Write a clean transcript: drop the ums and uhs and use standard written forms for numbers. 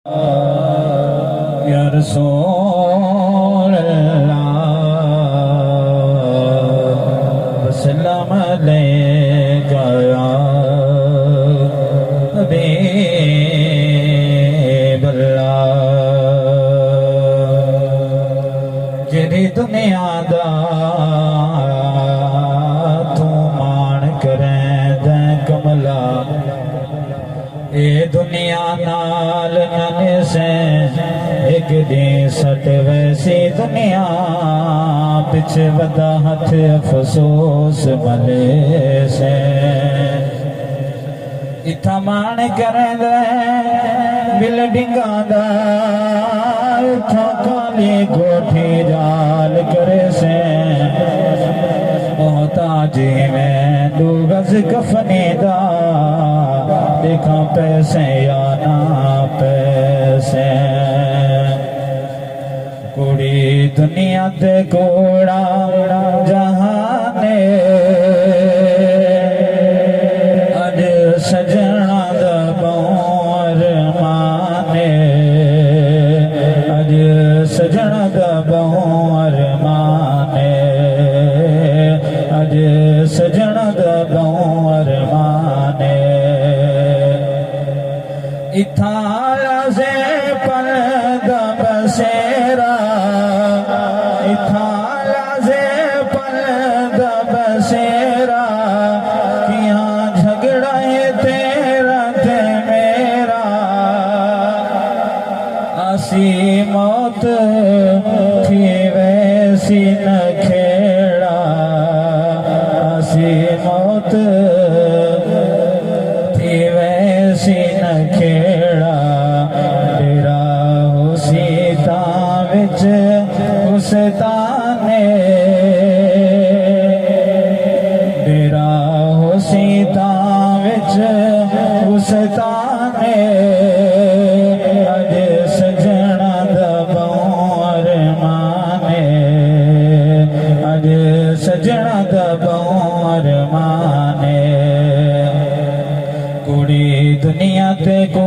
या रसूल अल्लाह सलाम अलैका या हबीब अल्लाह। जेरी दुनिया दा तू मान करें कमला ए दुनिया नाल नने से एक दी सट वैसी दुनिया पिछ वदा हथ अफसोस मले से इथा मान करें बिल्डिंगा दा इथा काली कोठी जाल करे से मोहताजी में दो गज कफने दा देखा पैसे या ना पैसे कुड़ी दुनिया ते कोड़ा जहाने अज सजना दा बौर माने अज सजना दा बौर माने अज सजना दा बौर माने इथा लाज़े पर्दा बसेरा इथा लाज़े पर्दा बसेरा किया झगड़ा है तेरा ते मेरा आसी मौत थी वैसी न खेड़ा आसी मौत थी वैसी न खेड़ा डेरा हो सीता विच उसताने डेरा हो सीता विच उसताने अज सजना दा बौर माने अज सजना दा बौर माने कुड़ी दुनिया ते को